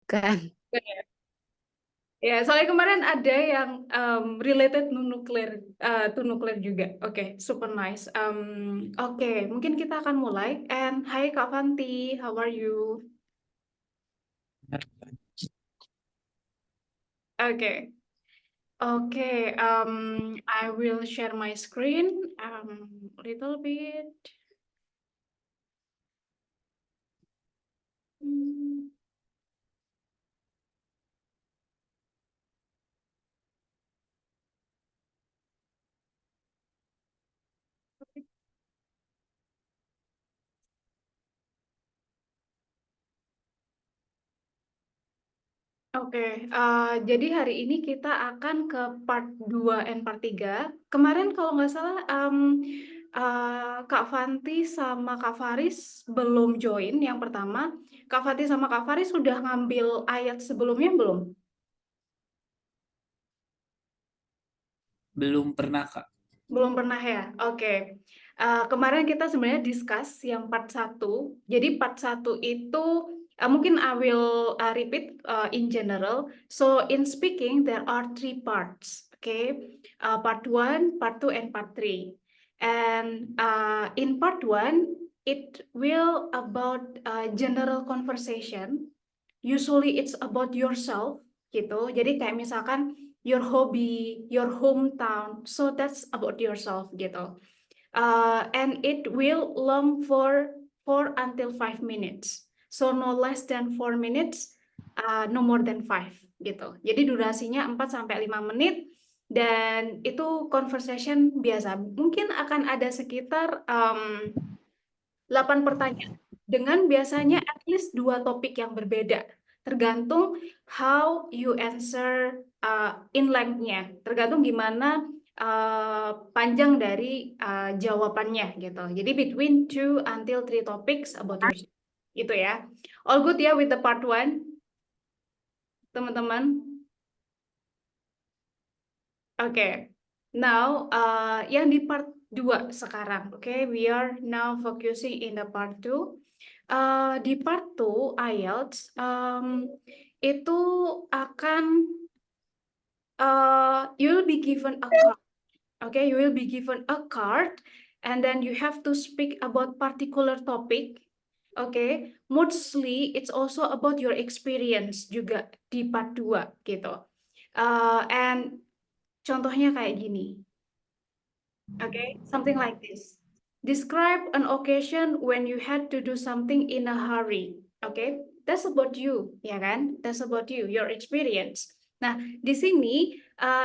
Kan. Ya, soalnya kemarin ada yang related to nuclear juga. Oke, super nice. Oke, mungkin kita akan mulai. And hai Kak Fanti, how are you? Oke, oke. I will share my screen little bit. Hmm. Oke, jadi hari ini kita akan ke part 2 and part 3. Kemarin kalau nggak salah Kak Fanti sama Kak Faris belum join yang pertama. Kak Fanti sama Kak Faris sudah ngambil ayat sebelumnya belum? Belum pernah, Kak. Belum pernah ya? Oke. Kemarin kita sebenarnya discuss yang part 1. Jadi part 1 itu mungkin I will repeat in general. So in speaking there are 3 parts. Okay. Part 1, part 2 and part 3. And in part 1 it will about general conversation. Usually it's about yourself gitu. Jadi kayak misalkan your hobby, your hometown. So that's about yourself gitu. And it will long for 4 until 5 minutes. So no less than 4 minutes, no more than 5 gitu. Jadi durasinya 4 sampai 5 menit dan itu conversation biasa. Mungkin akan ada sekitar 8 pertanyaan dengan biasanya at least 2 topik yang berbeda. Tergantung how you answer in length-nya. Tergantung gimana panjang dari jawabannya gitu. Jadi between 2 until 3 topics about yourself. Gitu ya. All good ya with the part 1, teman-teman? Oke. Now yang di part 2 sekarang. Oke, we are now focusing in the part 2. Di part 2 IELTS itu akan you will be given a card. Okay, you will be given a card and then you have to speak about particular topic. Okay, mostly it's also about your experience juga di part 2 gitu. And contohnya kayak gini. Okay, something like this. Describe an occasion when you had to do something in a hurry. Okay, that's about you, ya kan? That's about you, your experience. Nah, di sini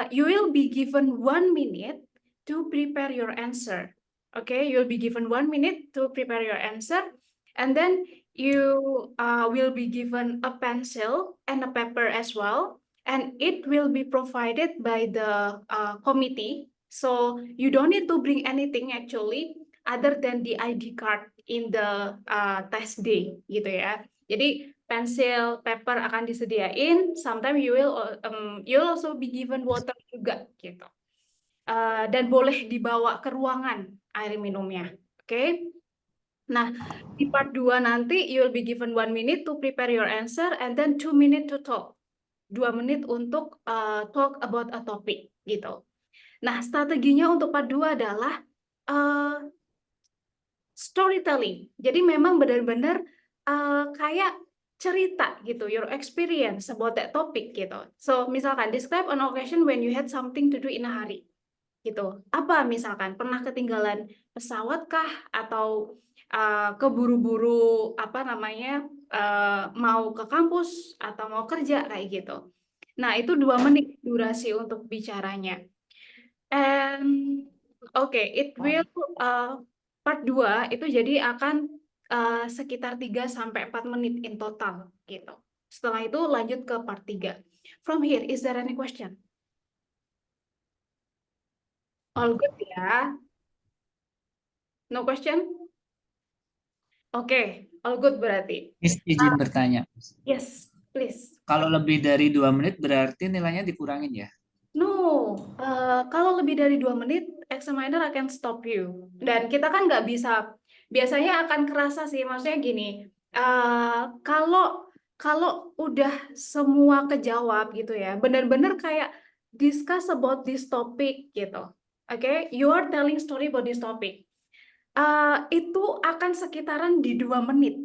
you will be given 1 minute to prepare your answer. Okay, you'll be given 1 minute to prepare your answer, and then you will be given a pencil and a paper as well, and it will be provided by the committee. So you don't need to bring anything actually other than the ID card in the test day gitu ya. Jadi pensil, paper akan disediain. Sometimes you'll also be given water juga gitu. Dan boleh dibawa ke ruangan air minumnya. Oke. Nah, di part 2 nanti you'll be given 1 minute to prepare your answer and then 2 minute to talk. 2 menit untuk talk about a topic gitu. Nah, strateginya untuk part 2 adalah storytelling. Jadi memang benar-benar kayak cerita gitu, your experience about that topic gitu. So, misalkan describe an occasion when you had something to do in a hurry. Gitu. Apa misalkan pernah ketinggalan pesawat kah atau keburu-buru apa namanya mau ke kampus atau mau kerja kayak gitu. Nah, itu 2 menit durasi untuk bicaranya. And it will part 2 itu jadi akan sekitar 3 sampai 4 menit in total gitu. Setelah itu lanjut ke part 3. From here, is there any question? All good ya? No question? Oke, all good berarti. Miss, izin bertanya. Yes, please. Kalau lebih dari 2 menit berarti nilainya dikurangin ya? No, kalau lebih dari 2 menit, examiner akan stop you. Dan kita kan nggak bisa, biasanya akan kerasa sih, maksudnya gini, kalau kalau udah semua kejawab gitu ya, benar-benar kayak discuss about this topic gitu. Oke, you are telling story about this topic. Itu akan sekitaran di 2 menit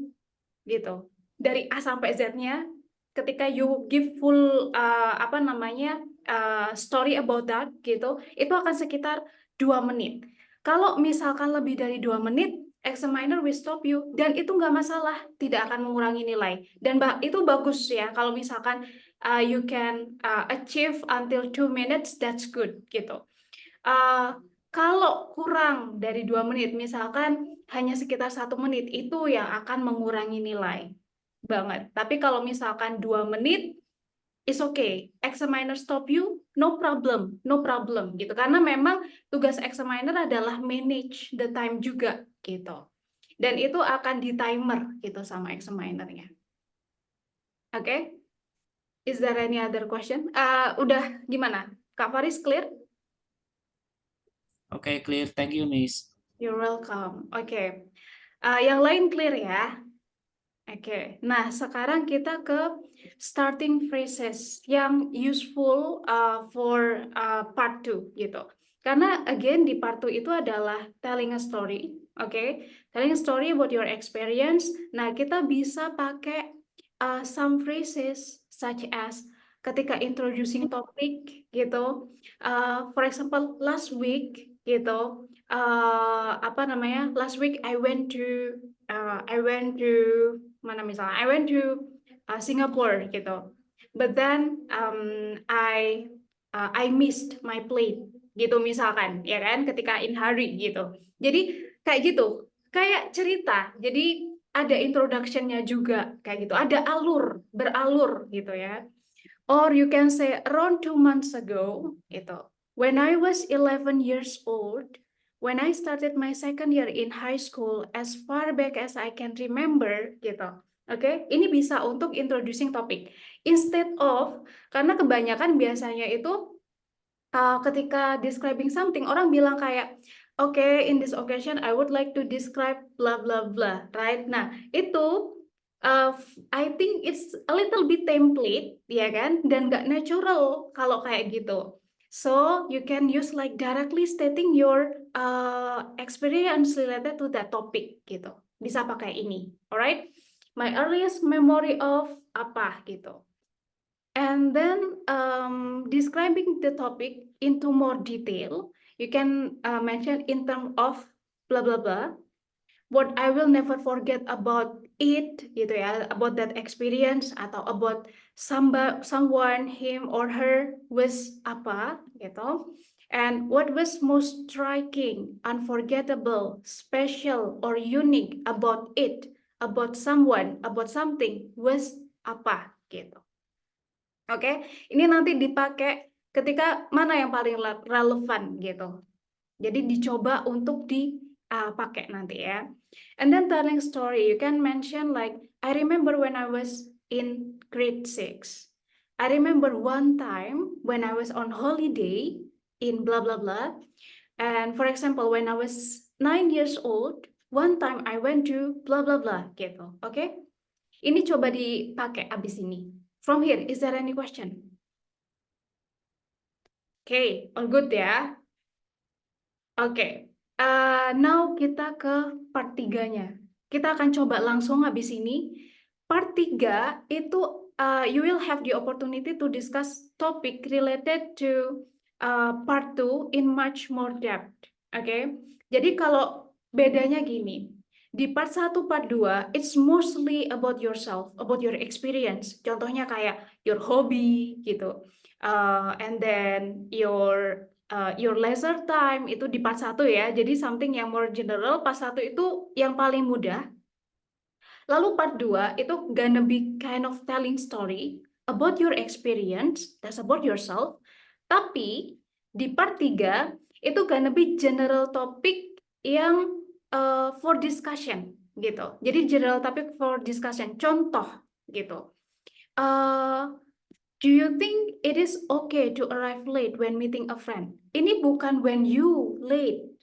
gitu. Dari A sampai Z-nya, ketika you give full apa namanya story about that gitu, itu akan sekitar 2 menit. Kalau misalkan lebih dari 2 menit, examiner will stop you dan itu nggak masalah, tidak akan mengurangi nilai. Dan itu bagus ya kalau misalkan you can achieve until 2 minutes, that's good gitu. Kalau kurang dari 2 menit, misalkan hanya sekitar 1 menit, itu yang akan mengurangi nilai banget. Tapi kalau misalkan 2 menit, it's okay. Examiner stop you, no problem, no problem gitu. Karena memang tugas examiner adalah manage the time juga gitu. Dan itu akan di timer gitu sama examinernya. Oke? Is there any other question? Udah gimana? Kak Faris clear? Oke, clear. Thank you, Miss. You're welcome. Oke. Yang lain clear ya? Oke. Nah, sekarang kita ke starting phrases yang useful for part 2 gitu. Karena again di part 2 itu adalah telling a story, oke? Telling a story about your experience. Nah, kita bisa pakai some phrases such as ketika introducing topic gitu. For example, last week gitu. Apa namanya? Last week I went to mana misalnya I went to Singapore gitu, but then I missed my plane gitu misalkan ya kan, ketika in hurry gitu. Jadi kayak gitu, kayak cerita. Jadi ada introduction-nya juga kayak gitu, ada beralur gitu ya. Or you can say around 2 months ago gitu, when I was 11 years old, when I started my second year in high school, as far back as I can remember gitu. Oke, ini bisa untuk introducing topic. Instead of, karena kebanyakan biasanya itu ketika describing something, orang bilang kayak, okay, in this occasion I would like to describe blah blah blah, right? Nah, itu I think it's a little bit template, ya kan? Dan nggak natural kalau kayak gitu. So you can use like directly stating your experience related to that topic gitu. Bisa pakai ini, alright? My earliest memory of apa gitu. And then describing the topic into more detail, you can mention in terms of blah blah blah. What I will never forget about it, gitu ya, about that experience atau about someone, him or her, was apa, gitu. And what was most striking, unforgettable, special or unique about it, about someone, about something, was apa, gitu. Oke, ini nanti dipakai ketika mana yang paling relevan gitu. Jadi dicoba untuk dipakai nanti ya. And then telling story, you can mention like, I remember when I was in grade 6. I remember one time when I was on holiday in blah blah blah. And for example, when I was 9 years old, one time I went to blah blah blah gitu. Oke? Ini coba dipakai abis ini. From here, is there any question? Okay, all good ya. Oke, now kita ke part 3-nya. Kita akan coba langsung habis ini. Part 3 itu you will have the opportunity to discuss topic related to part 2 in much more depth. Oke, jadi kalau bedanya gini, di part 1, part 2, it's mostly about yourself, about your experience. Contohnya kayak your hobby gitu. And then your leisure time itu di part 1 ya. Jadi something yang more general, part 1 itu yang paling mudah. Lalu part 2 itu gonna be kind of telling story about your experience, that's about yourself. Tapi di part 3 itu gonna be general topic yang for discussion gitu. Jadi general topic for discussion. Contoh gitu. Do you think it is okay to arrive late when meeting a friend? Ini bukan when you late,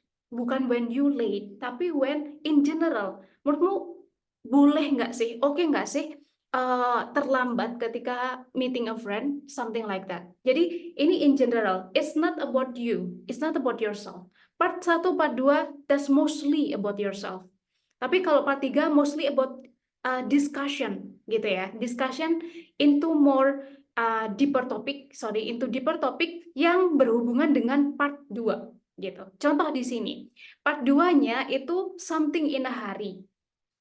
tapi when in general. Menurutmu boleh nggak sih? Oke nggak sih? terlambat ketika meeting a friend, something like that. Jadi ini in general, it's not about you, it's not about yourself. Part satu, part 2, that's mostly about yourself. Tapi kalau part 3 mostly about discussion gitu ya. Discussion into more into deeper topic yang berhubungan dengan part 2 gitu. Contoh di sini. Part 2-nya itu something in a hurry.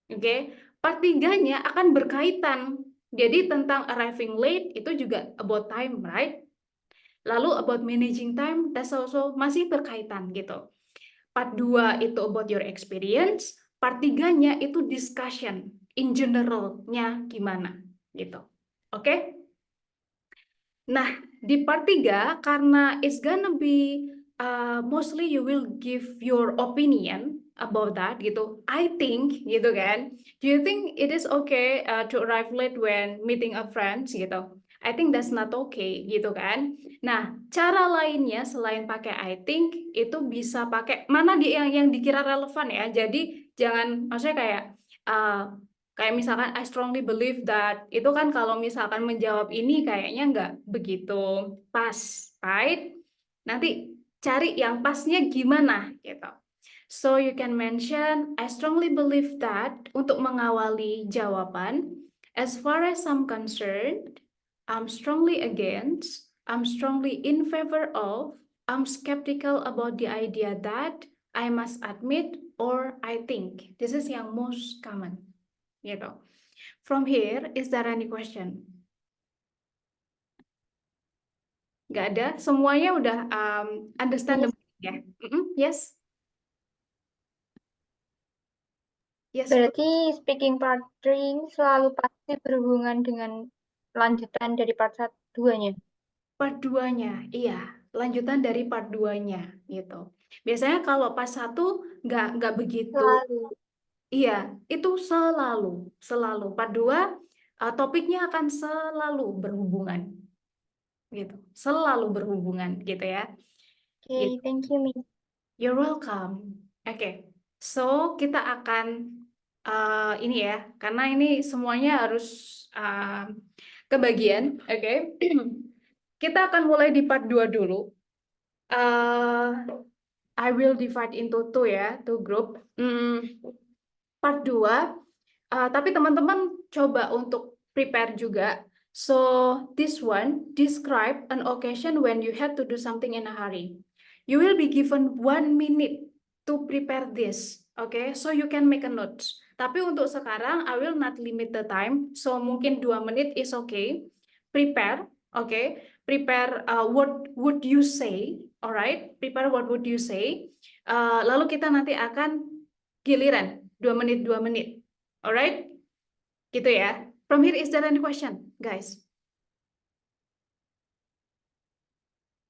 Oke. Part 3-nya akan berkaitan. Jadi tentang arriving late itu juga about time, right? Lalu about managing time, that's also masih berkaitan gitu. Part 2 itu about your experience, part 3-nya itu discussion in general-nya gimana gitu. Oke? Nah, di part 3 karena it's gonna be mostly you will give your opinion about that gitu. I think gitu kan. Do you think it is okay to arrive late when meeting a friends gitu? I think that's not okay gitu kan. Nah, cara lainnya selain pakai I think itu bisa pakai mana yang dikira relevan ya. Jadi jangan maksudnya kayak misalkan I strongly believe that itu kan kalau misalkan menjawab ini kayaknya nggak begitu pas, right? Nanti cari yang pasnya gimana gitu. So you can mention I strongly believe that untuk mengawali jawaban. As far as I'm concerned, I'm strongly against, I'm strongly in favor of, I'm skeptical about the idea that, I must admit, or I think. This is yang most common gitu. From here, is there any question? Nggak ada? Semuanya udah understand the Yes. meaning ya? Yes? Yes, Berarti speaking part 3 selalu pasti berhubungan dengan lanjutan dari part 1 2-nya. part 2-nya, iya. Lanjutan dari part 2-nya gitu. Biasanya kalau pas 1 nggak begitu. Selalu. Iya, itu selalu. Part 2 topiknya akan selalu berhubungan gitu. Selalu berhubungan gitu ya. Gitu. Okay, thank you, Miss. You're welcome. Oke, so kita akan ini ya, karena ini semuanya harus kebagian. Oke. Kita akan mulai di part 2 dulu. I will divide into two group. Part 2, tapi teman-teman coba untuk prepare juga. So, this one, describe an occasion when you had to do something in a hurry. You will be given 1 minute to prepare this. Okay, so you can make a notes. Tapi untuk sekarang, I will not limit the time. So, mungkin 2 menit is okay. Prepare, okay. Prepare what would you say, alright. Prepare what would you say. Lalu kita nanti akan giliran 2 menit, 2 menit. Alright, gitu ya. From here, is there any question, guys?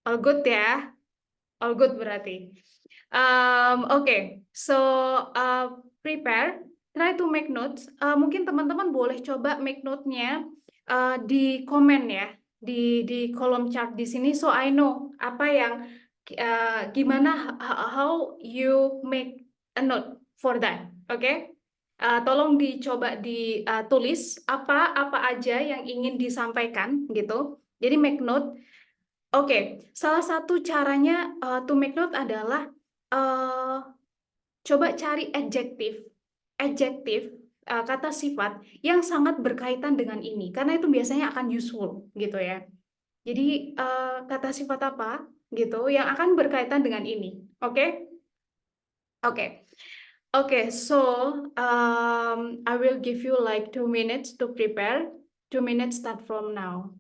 All good ya? All good berarti. Okay, so prepare, try to make notes. Mungkin teman-teman boleh coba make note-nya di komen ya, di kolom chat di sini. So I know apa yang gimana how you make a note for that. Okay? Tolong dicoba ditulis apa aja yang ingin disampaikan gitu. Jadi make note. Oke, salah satu caranya to make note adalah coba cari adjektif, kata sifat yang sangat berkaitan dengan ini, karena itu biasanya akan useful gitu ya. Jadi kata sifat apa gitu yang akan berkaitan dengan ini, oke? Oke. Okay, so I will give you like 2 minutes to prepare. 2 minutes start from now.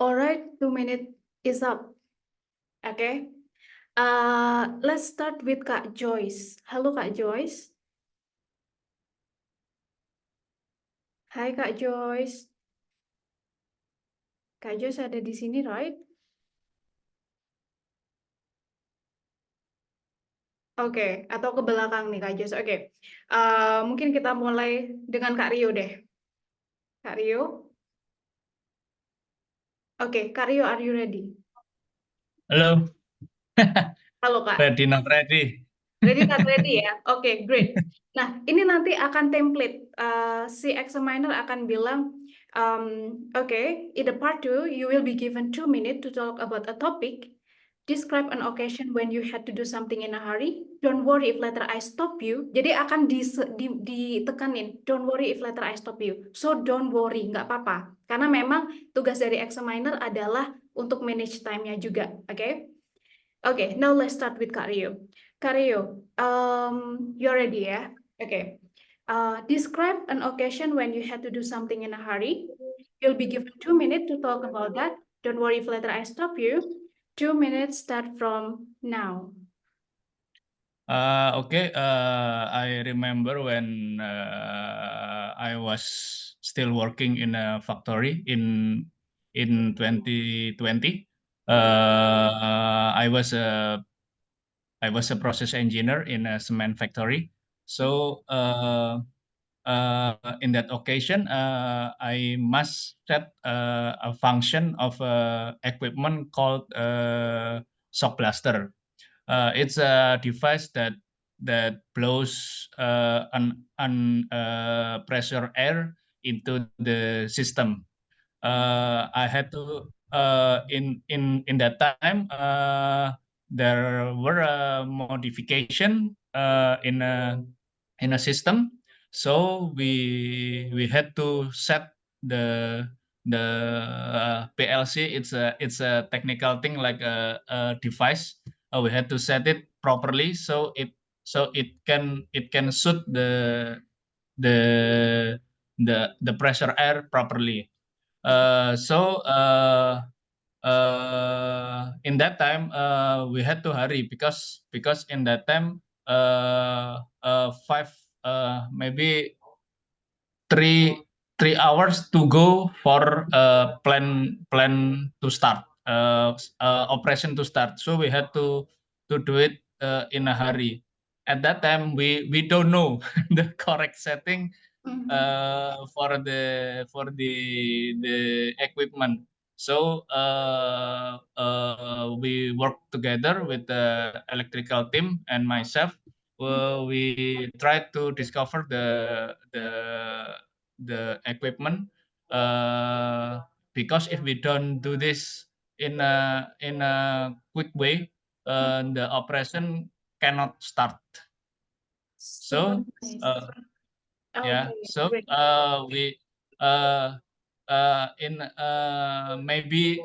Alright, 2 minutes is up. Okay. Let's start with Kak Joyce. Halo Kak Joyce. Hai Kak Joyce. Kak Joyce ada di sini, right? Oke, atau ke belakang nih Kak Joyce. Oke. Mungkin kita mulai dengan Kak Rio deh. Kak Rio. Oke, Kak Rio, are you ready? Halo, Halo Kak. ready not ready? Ready not ready ya? Oke, great. Nah, ini nanti akan template. Si examiner akan bilang, okay, in the part 2, you will be given 2 minutes to talk about a topic. Describe an occasion when you had to do something in a hurry. Don't worry if later I stop you. Jadi akan ditekanin. Don't worry if later I stop you. So don't worry, nggak apa-apa. Karena memang tugas dari examiner adalah untuk manage time-nya juga. Oke? Okay, now let's start with Kak Rio. Kak Rio, you're ready ya? Okay. Describe an occasion when you had to do something in a hurry. You'll be given 2 minutes to talk about that. Don't worry if later I stop you. 2 minutes start from now. Okay, I remember when I was still working in a factory in 2020. I was a process engineer in a cement factory. So in that occasion, I must set a function of equipment called shock blaster. It's a device that blows pressure air into the system. I had to in that time there were a modification in a system, so we had to set the PLC. It's a technical thing like a device. We had to set it properly so it can suit the pressure air properly. So in that time we had to hurry because in that time maybe 3 hours to go for plan to start operation to start. So we had to do it in a hurry. At that time we don't know the correct setting for the equipment. So we worked together with the electrical team and myself. We tried to discover the equipment because if we don't do this in a quick way, the operation cannot start. So yeah, Okay, so great. we in maybe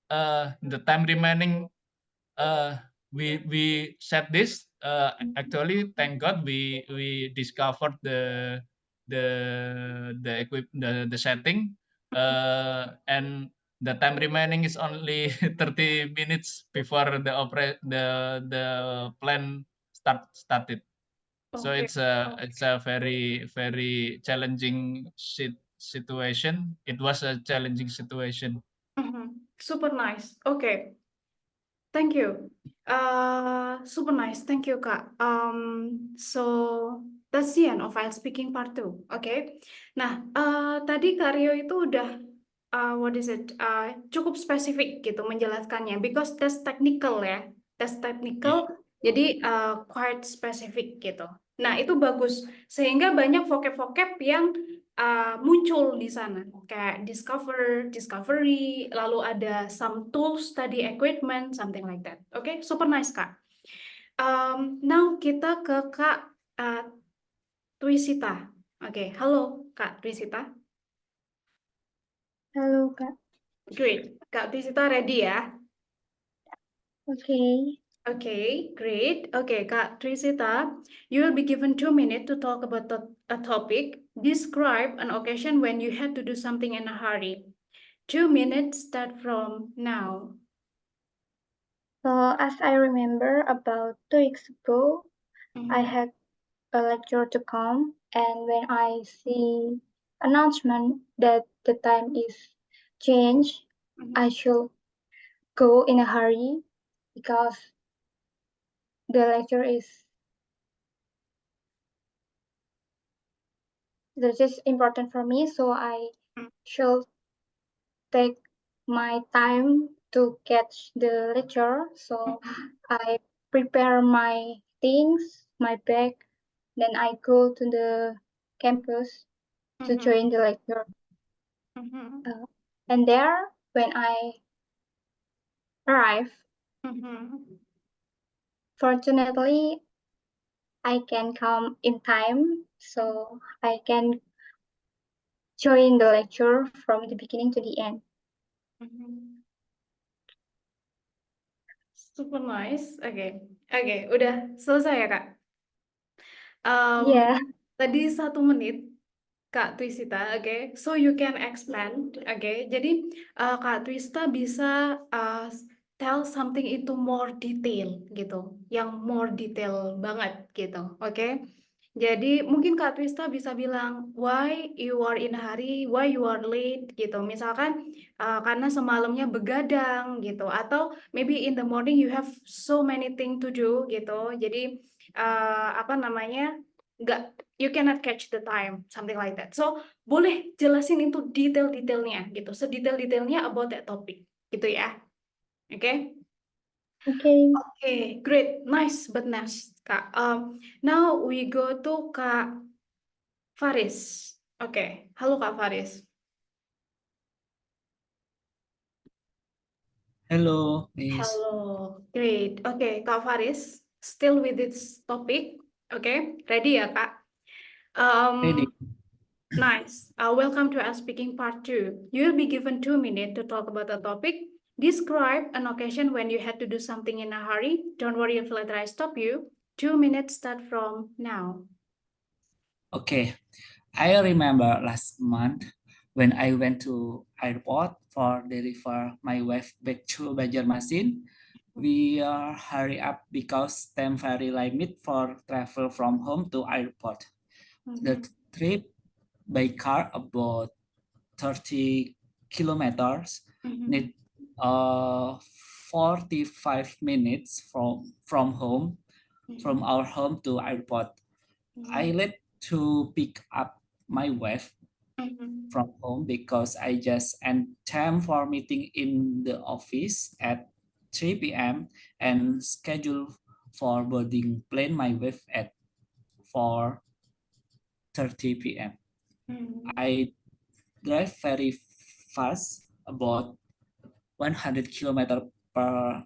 the time remaining we set this actually thank God we discovered the setting and the time remaining is only 30 minutes before the plan started. So Okay. it's a very very challenging situation. It was a challenging situation. Super nice. Okay. Thank you. Super nice. Thank you, Kak. So that's the end of file speaking part 2. Okay. Nah, tadi Kak Rio itu udah what is it? Cukup spesifik gitu menjelaskannya because that's technical ya. That's technical. Jadi quite specific gitu. Nah, itu bagus sehingga banyak vocab-vocab yang muncul di sana kayak discovery, lalu ada some tools tadi equipment, something like that. Oke, super nice Kak. Now kita ke Kak Twisita. Oke, halo Kak Twisita. Halo, Kak. Great, Kak Twisita ready ya? Oke. Okay, great. Okay, Kak Trisita, you will be given 2 minutes to talk about a topic. Describe an occasion when you had to do something in a hurry. 2 minutes start from now. So as I remember, about 2 weeks ago, I Mhm, had a lecture to come, and when I see announcement that the time is changed, I mhm, should go in a hurry because the lecture is this is important for me, so I mm, should take my time to catch the lecture. So mhm, I prepare my things, my bag, then I go to the campus to mhm, join the lecture. mhm, And there, when I arrive, mhm. fortunately, I can come in time, so I can join the lecture from the beginning to the end. Mhm. Super nice. Oke, oke, udah selesai ya, Kak? Yeah. Tadi 1 menit, Kak Twisita, oke. So you can expand, oke. Jadi Kak Twista bisa tell something itu more detail gitu, yang more detail banget gitu, oke. Jadi mungkin Kak Twista bisa bilang why you are in a hurry, why you are late gitu. Misalkan karena semalamnya begadang gitu, atau maybe in the morning you have so many thing to do gitu. Jadi apa namanya, nggak, you cannot catch the time, something like that. So boleh jelasin itu detail-detailnya gitu, sedetail-detailnya about that topic gitu ya. Oke? Okay. Oke, great, nice, but nice, Kak. Now we go to Kak Faris. Oke, halo Kak Faris. Hello, Miss. Halo, great. Oke, Kak Faris, still with this topic. Oke, ready ya, Kak? Ready? Nice. Welcome to our speaking part 2. You will be given 2 minutes to talk about the topic. Describe an occasion when you had to do something in a hurry. Don't worry if later I stop you. 2 minutes start from now. Okay. I remember last month when I went to airport for deliver my wife back to Banjarmasin. We hurry up because time very limit for travel from home to airport. The trip by car about 30 kilometers need 45 minutes from our home to airport. I led to pick up my wife from home because I just end time for meeting in the office at 3 p.m. and schedule for boarding plane my wife at 4:30 p.m. I drive very fast, about 100 kilometers per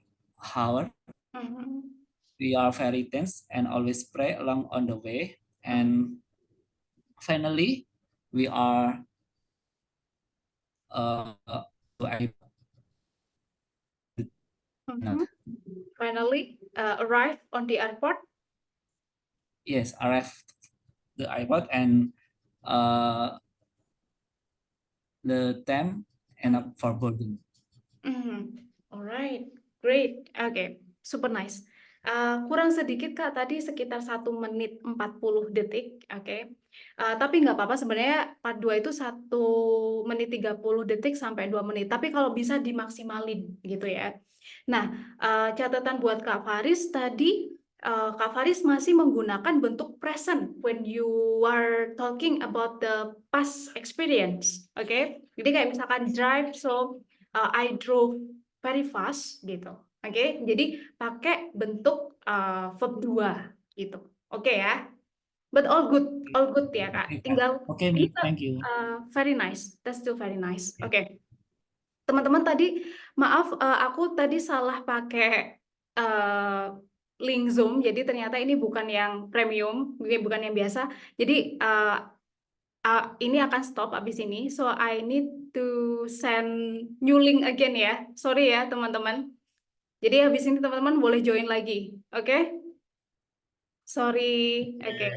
hour. We are very tense and always pray along on the way. And finally, we are I Finally, arrive on the airport. yes, arrived the airport and the time end up for boarding. Alright, great. Oke, super nice. Kurang sedikit Kak, tadi sekitar 1 menit 40 detik, oke. Tapi nggak apa-apa, sebenarnya part 2 itu 1 menit 30 detik sampai 2 menit. Tapi kalau bisa dimaksimalin gitu ya. Nah, catatan buat Kak Faris tadi, Kak Faris masih menggunakan bentuk present when you are talking about the past experience, oke. Jadi kayak misalkan drive, so I drove very fast gitu. Oke, jadi pakai bentuk verb 2 gitu. Oke ya. But all good ya Kak. Okay, Tinggal okay, Miss, bisa thank you. very nice. That's still very nice. Oke. Teman-teman tadi maaf aku tadi salah pakai link Zoom. Jadi ternyata ini bukan yang premium, bukan yang biasa. Jadi ini akan stop abis ini, so I need to send new link again ya. Sorry ya teman-teman. Jadi habis ini teman-teman boleh join lagi, oke? Sorry, oke.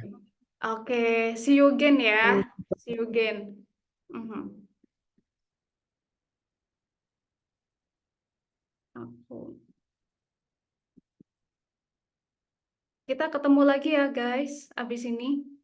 Oke, see you again ya. See you again. Mhm. Aku. Kita ketemu lagi ya guys, abis ini.